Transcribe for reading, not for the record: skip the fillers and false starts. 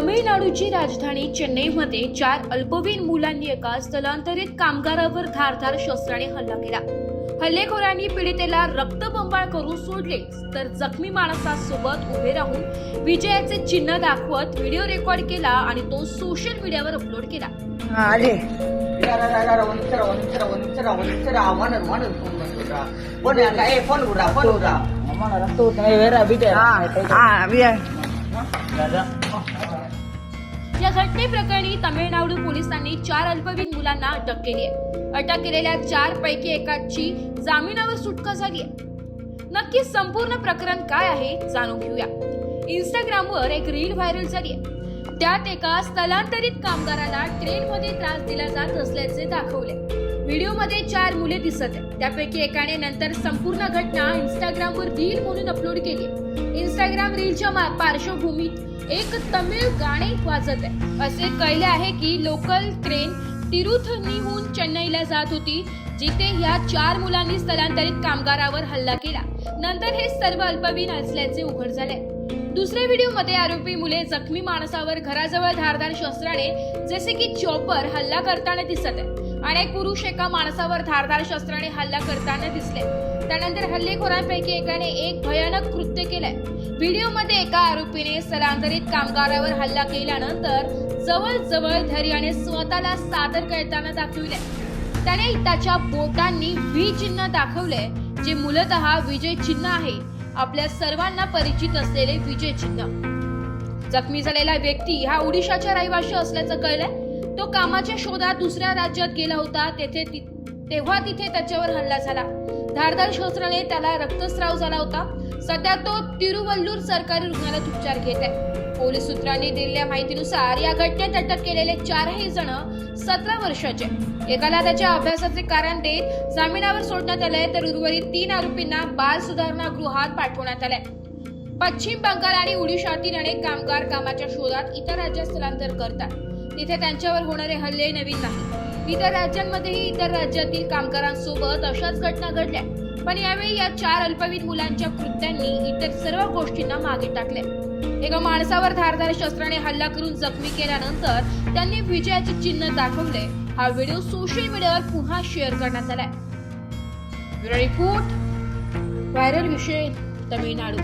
तमिळनाडूची राजधानी चेन्नईमध्ये 4 अल्पवयीन मुलांनी एका स्थलांतरित कामगारावर धारदार शस्त्राने हल्ला केला। हल्लेखोरांनी पीडितेला रक्तबंबाळ करून सोडले, तर जखमी माणसासोबत उभे राहून विजयाचे चिन्ह दाखवत व्हिडिओ रेकॉर्ड केला आणि तो सोशल मीडियावर अपलोड केला। या घटनेप्रकरणी तमिळनाडू पोलिसांनी 4 अल्पवयीन मुलांना अटक केली आहे। अटक केलेल्या 4 पैकी एकाची जामिनावर सुटका झाली आहे। नक्की संपूर्ण प्रकरण काय आहे जाणून घेऊया। इंस्टाग्रामवर एक रील व्हायरल झाली आहे। त्यात एका स्थलांतरित कामगाराला ट्रेनमध्ये त्रास दिला जात असल्याचे दाखवले। व्हिडिओमध्ये 4 मुले दिसत आहेत। त्यापैकी एकाने नंतर संपूर्ण घटना इंस्टाग्रामवर रील म्हणून अपलोड केली। इंस्टाग्राम रीलच्या पार्श्वभूमीत एक तमिळ गाणे वाजत आहे। असे कळले आहे की लोकल ट्रेन तिरुथनीहून चेन्नईला जात होती, जिथे ह्या 4 मुलांनी स्थलांतरित कामगारावर हल्ला केला। नंतर हे सर्व अल्पवयीन असल्याचे उघड झाले। दुसऱ्या व्हिडिओमध्ये आरोपी मुले जखमी माणसावर घराजवळ धारदार शस्त्राने जसे की चॉपर हल्ला करताना दिसत आहे। अनेक पुरुष एका माणसावर धारदार शस्त्राने हल्ला करताना दिसले। त्यानंतर हल्लेखोरांपैकी एकाने एक भयानक कृत्य केलंय। व्हिडिओमध्ये एका आरोपीने स्थलांतरित कामगारावर हल्ला केल्यानंतर जवळजवळ धैर्याने स्वतःला सादर करताना दाखविले। त्याने त्याच्या बोटांनी व्ही चिन्ह दाखवले, जे मूलतः विजय चिन्ह आहे, आपल्या सर्वांना परिचित असलेले विजय चिन्ह। जखमी झालेला व्यक्ती हा ओडिशाचा रहिवासी असल्याचं कळलंय। तो कामाच्या शोधात दुसऱ्या राज्यात गेला होता, तेव्हा तिथे त्याच्यावर हल्ला झाला। धारदार शस्त्राने त्याला रक्तस्राव झाला होता। सध्या तो तिरुवल्लूर सरकारी रुग्णालयात उपचार घेत आहे। पोलीस सूत्रांनी दिलेल्या माहितीनुसार या घटनेत अटक केलेले 4ही जण 17 वर्षाचे। एकाला त्याच्या अभ्यासाचे कारण देत जामिनावर सोडण्यात आले, तर उर्वरित 3 आरोपींना बाल सुधारणा गृहात पाठवण्यात आले। पश्चिम बंगाल आणि ओडिशातील अनेक कामगार कामाच्या शोधात इतर राज्यात स्थलांतर करतात। तिथे त्यांच्यावर होणारे हल्ले नवीन नाही। इतर राज्यांमध्येही इतर राज्यातील कामगारांसोबत अशाच घटना घडल्या, पण यावेळी या 4 अल्पवयीन मुलांच्या कृत्यांनी इतर सर्व गोष्टींना मागे टाकले। एका माणसावर धारदार शस्त्राने हल्ला करून जखमी केल्यानंतर त्यांनी विजयाचे चिन्ह दाखवले। हा व्हिडिओ सोशल मीडियावर पुन्हा शेअर करण्यात आलाय। ब्युरो रिपोर्ट, व्हायरल विषय, तमिळनाडू।